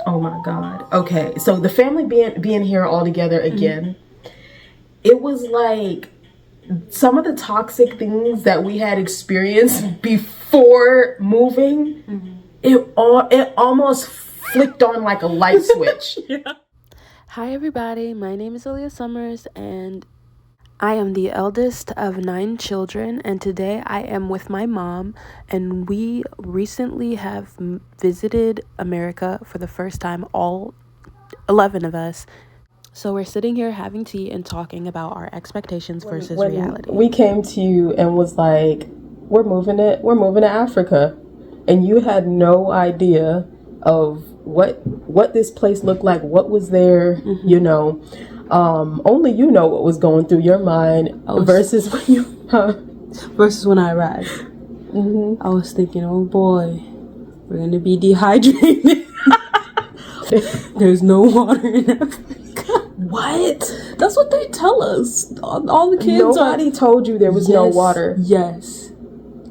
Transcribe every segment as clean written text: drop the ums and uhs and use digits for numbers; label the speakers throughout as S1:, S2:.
S1: Oh my God. Okay, so the family being here all together again, it was like some of the toxic things that we had experienced before moving. It almost flicked on like a light switch.
S2: Yeah. Hi everybody, my name is Aaliyah Summers and I am the eldest of 9 children, and today I am with my mom, and we recently have visited America for the first time, all 11 of us. So we're sitting here having tea and talking about our expectations versus reality.
S1: We came to you and was like, we're moving to Africa, and you had no idea of what this place looked like, what was there, you know. Only you know what was going through your mind versus
S2: when I arrived. I was thinking, oh boy, we're gonna be dehydrated. There's no water in Africa.
S1: What?
S2: That's what they tell us. All the kids.
S1: Nobody told you there was no water.
S2: Yes.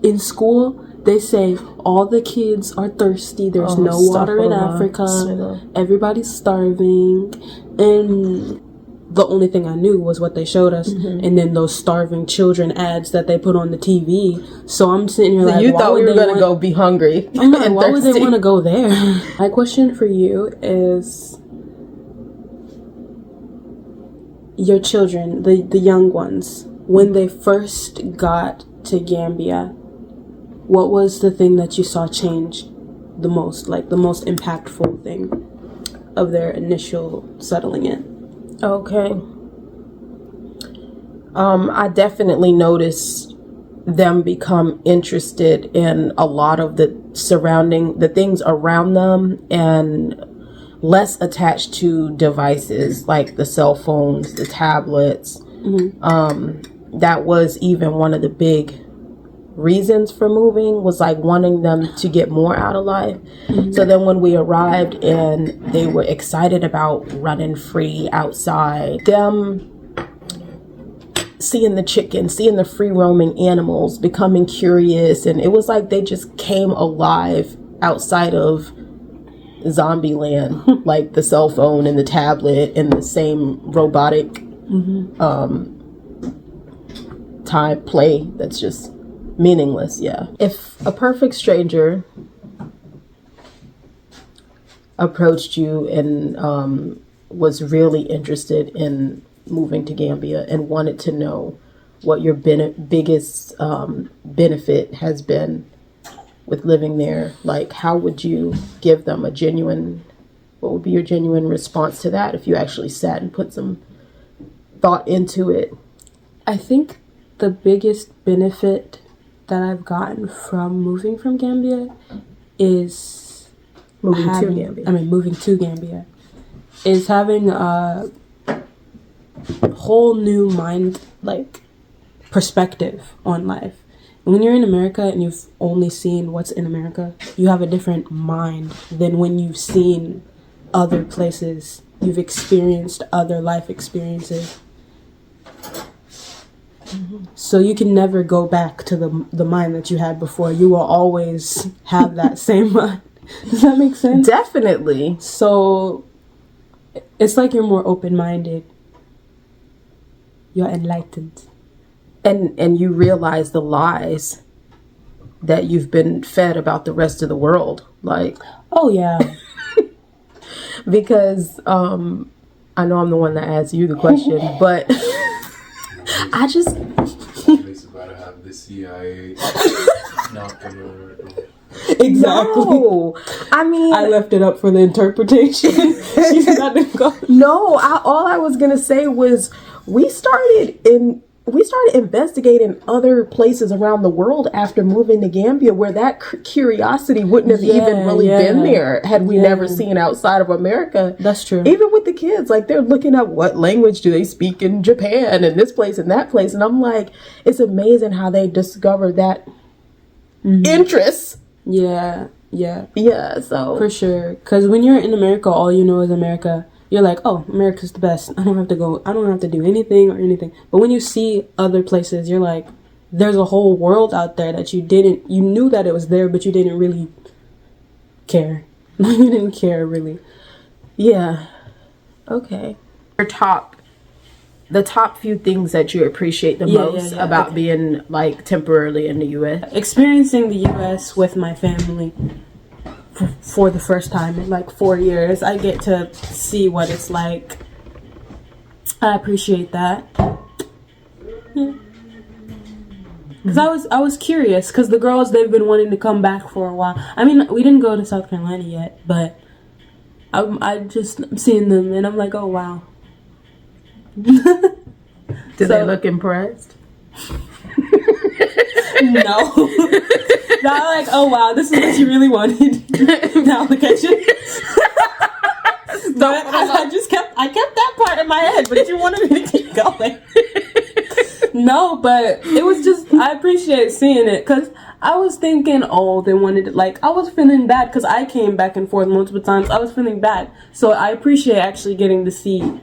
S2: In school, they say all the kids are thirsty. There's no water in Africa. Everybody's starving. And the only thing I knew was what they showed us, and then those starving children ads that they put on the TV. So I'm sitting here like,
S1: you thought we were going to go be hungry.
S2: I'm like, why would they want to go there? My question for you is, your children, the young ones, when they first got to Gambia, what was the thing that you saw change the most, like the most impactful thing of their initial settling in?
S1: Okay. I definitely noticed them become interested in a lot of the things around them and less attached to devices like the cell phones, the tablets. That was even one of the big reasons for moving, was like wanting them to get more out of life. So then when we arrived and they were excited about running free outside, them seeing the chickens, seeing the free roaming animals, becoming curious, and it was like they just came alive outside of zombie land. Like the cell phone and the tablet and the same robotic time play that's just meaningless. Yeah. If a perfect stranger approached you and was really interested in moving to Gambia and wanted to know what your biggest benefit has been with living there, like how would you give them what would be your genuine response to that if you actually sat and put some thought into it?
S2: I think the biggest benefit that I've gotten from moving from Gambia is moving to Gambia is having a whole new mind, like perspective on life. When you're in America and you've only seen what's in America, you have a different mind than when you've seen other places, you've experienced other life experiences. So you can never go back to the mind that you had before. You will always have that same mind. Does that make sense?
S1: Definitely.
S2: So it's like you're more open-minded. You're enlightened.
S1: And you realize the lies that you've been fed about the rest of the world. Like,
S2: oh yeah.
S1: Because I know I'm the one that asked you the question, but I just
S3: It's about to have the CIA knock on your door.
S2: Exactly.
S1: No, I mean,
S2: I left it up for the interpretation. She's got to go.
S1: No, all I was gonna say was we started investigating other places around the world after moving to Gambia, where that curiosity wouldn't have even really been there had we never seen outside of America.
S2: That's true.
S1: Even with the kids, like they're looking up what language do they speak in Japan and this place and that place, and I'm like, it's amazing how they discover that interest.
S2: Yeah.
S1: So
S2: for sure, because when you're in America, all you know is America. You're like, oh, America's the best. I don't have to do anything or anything. But when you see other places, you're like, there's a whole world out there that you knew that it was there, but you didn't really care. You didn't care, really.
S1: Yeah. Okay. The top few things that you appreciate the most about being like temporarily in the U.S.
S2: Experiencing the U.S. with my family for the first time in like 4 years. I get to see what it's like. I appreciate that. Yeah. Because I was curious, because the girls, they've been wanting to come back for a while. I mean, we didn't go to South Carolina yet, but I just seeing them and I'm like, oh wow.
S1: Do they look impressed?
S2: No. Not like, oh wow, this is what you really wanted. Now look at you. But I kept that part in my head, but you wanted me to keep going. No, but it was just, I appreciate seeing it, because I was thinking, oh, they wanted it, like, I was feeling bad, because I came back and forth multiple times. I was feeling bad. So I appreciate actually getting to see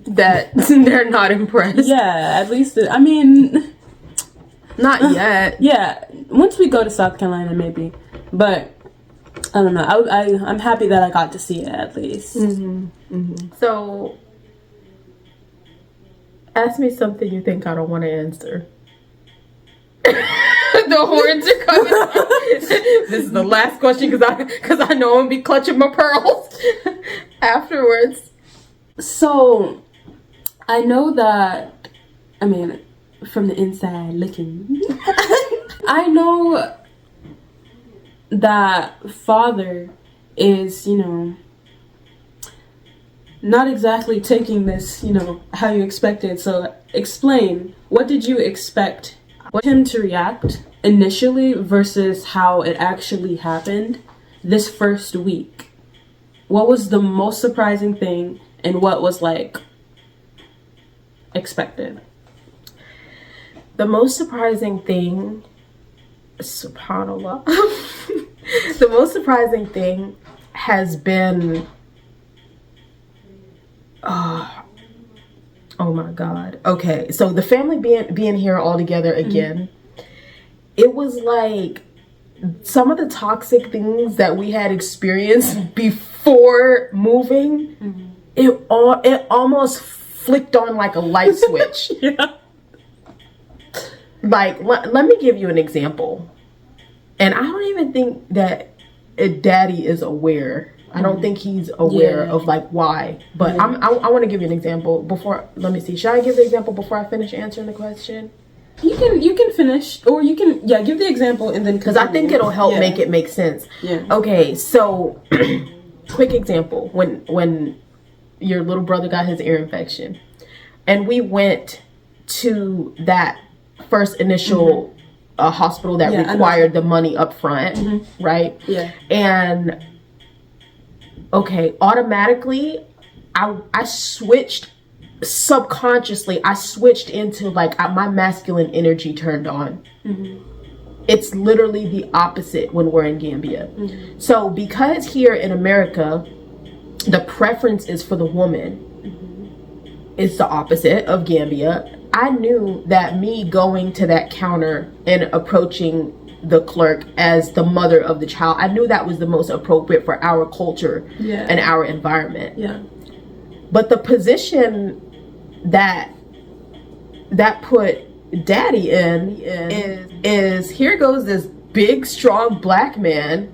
S1: that they're not impressed.
S2: Yeah, at least, I mean...
S1: Not yet.
S2: Yeah, once we go to South Carolina, maybe. But, I don't know. I'm happy that I got to see it, at least.
S1: So... ask me something you think I don't want to answer. The horns are coming. This is the last question because I know I'm gonna be clutching my pearls afterwards.
S2: So, I know that, I mean, from the inside looking, I know that father is, not exactly taking this, how you expected. So explain, what did you expect him to react initially versus how it actually happened this first week? What was the most surprising thing and what was like expected?
S1: The most surprising thing, subhanAllah, the most surprising thing has been oh my God. Okay, so the family being here all together again, it was like some of the toxic things that we had experienced before moving, it almost flicked on like a light switch.
S2: Yeah.
S1: Like, let me give you an example. And I don't even think that daddy is aware. I don't think he's aware of like why, but I want to give you an example before. Let me see. Should I give the example before I finish answering the question?
S2: You can finish, or you can give the example and then,
S1: because I think it'll help make it make sense.
S2: Yeah.
S1: Okay. So, quick example: when your little brother got his ear infection, and we went to that first initial hospital that required the money up front, right?
S2: Yeah.
S1: And okay, automatically, I switched subconsciously. I switched into like my masculine energy turned on. It's literally the opposite when we're in Gambia. So because here in America, the preference is for the woman, it's the opposite of Gambia. I knew that me going to that counter and approaching the clerk as the mother of the child, I knew that was the most appropriate for our culture and our environment.
S2: Yeah.
S1: But the position that put daddy in is here goes this big strong black man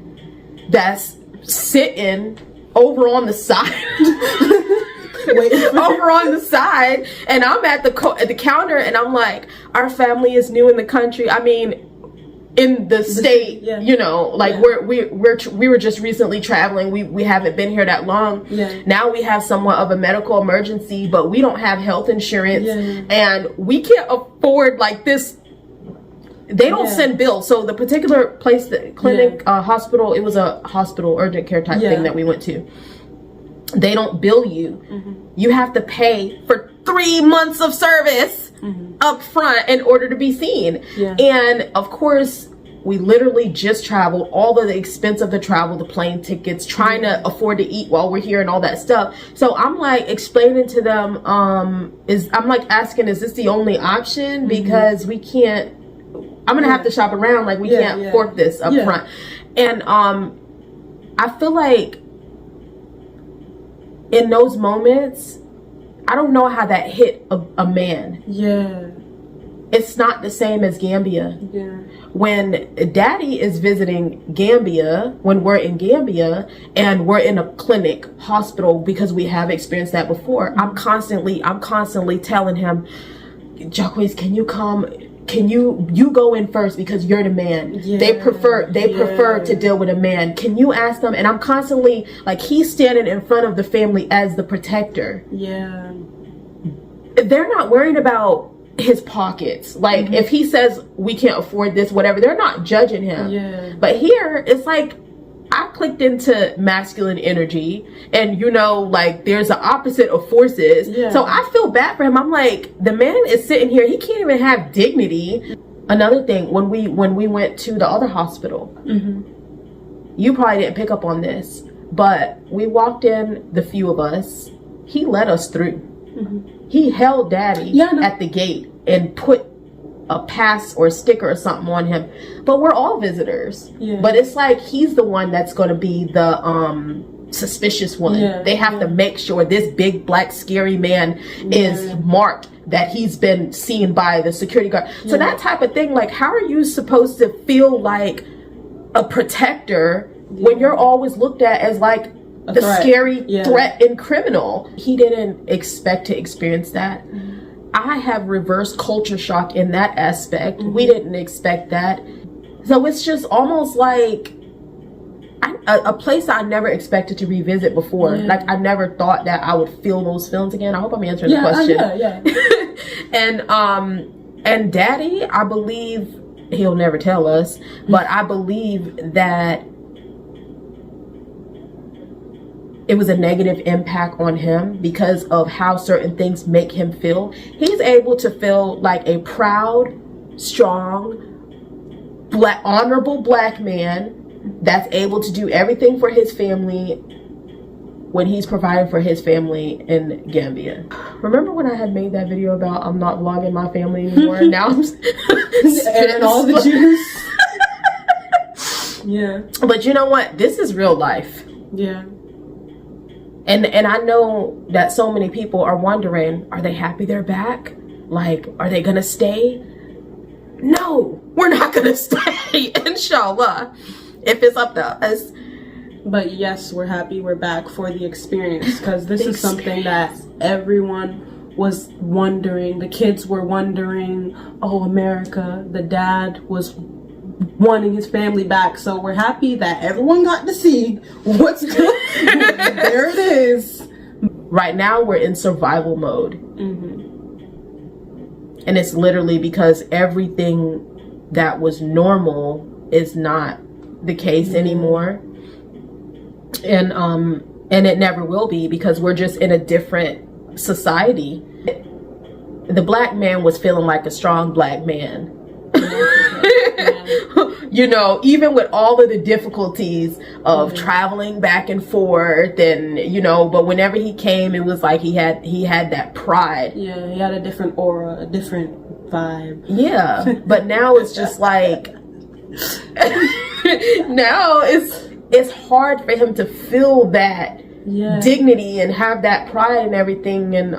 S1: that's sitting over on the side. Over on the side, and I'm at the counter, and I'm like, our family is new in the country. I mean, in the state, we were just recently traveling. We haven't been here that long. Now we have somewhat of a medical emergency, but we don't have health insurance, and we can't afford like this. They don't send bills. So the particular place, the clinic, hospital, it was a hospital urgent care type thing that we went to. They don't bill you. You have to pay for 3 months of service up front in order to be seen. And of course, we literally just traveled, all of the expense of the travel, the plane tickets, trying to afford to eat while we're here and all that stuff. So I'm like explaining to them, I'm like asking, is this the only option? Because we can't, I'm gonna have to shop around, like we can't afford this up front. And I feel like in those moments, I don't know how that hit a man.
S2: Yeah.
S1: It's not the same as Gambia.
S2: Yeah.
S1: When Daddy is visiting Gambia, when we're in Gambia and we're in a clinic, hospital, because we have experienced that before, I'm constantly telling him, Jacquees, can you come? Can you go in first because you're the man.
S2: Yeah.
S1: They prefer to deal with a man. Can you ask them? And I'm constantly like, he's standing in front of the family as the protector.
S2: Yeah.
S1: They're not worried about his pockets. Like, if he says we can't afford this, whatever, they're not judging him.
S2: Yeah.
S1: But here it's like, I clicked into masculine energy, and like there's the opposite of forces.
S2: Yeah.
S1: So I feel bad for him. I'm like, the man is sitting here, he can't even have dignity. Another thing, when we went to the other hospital, you probably didn't pick up on this, but we walked in, the few of us, he let us through. He held Daddy at the gate and put a pass or a sticker or something on him. But we're all visitors. Yeah. But it's like he's the one that's going to be the suspicious one. Yeah. They have to make sure this big black scary man is marked, that he's been seen by the security guard. So that type of thing, like, how are you supposed to feel like a protector when you're always looked at as like the scary threat and criminal? He didn't expect to experience that. I have reverse culture shock in that aspect. We didn't expect that. So it's just almost like a place I never expected to revisit before. Like, I never thought that I would feel those feelings again. I hope I'm answering the question. And Daddy, I believe, he'll never tell us, but I believe that it was a negative impact on him because of how certain things make him feel. He's able to feel like a proud, strong, black, honorable black man that's able to do everything for his family when he's providing for his family in Gambia. Remember when I had made that video about I'm not vlogging my family anymore? Now I'm
S2: spitting all the juice. Yeah.
S1: But you know what? This is real life.
S2: Yeah.
S1: And I know that so many people are wondering, are they happy they're back? Like, are they gonna stay? No, we're not gonna stay, inshallah, if it's up to us.
S2: But yes, we're happy we're back for the experience, because this is something that everyone was wondering. The kids were wondering, oh, America. The dad was wanting his family back. So we're happy that everyone got to see what's good. There it is.
S1: Right now we're in survival mode. And it's literally because everything that was normal is not the case anymore. And it never will be, because we're just in a different society. The black man was feeling like a strong black man. Even with all of the difficulties of traveling back and forth, and but whenever he came, it was like he had that pride.
S2: Yeah, he had a different aura, a different vibe.
S1: Yeah, but now it's just like now it's hard for him to feel that dignity and have that pride and everything, and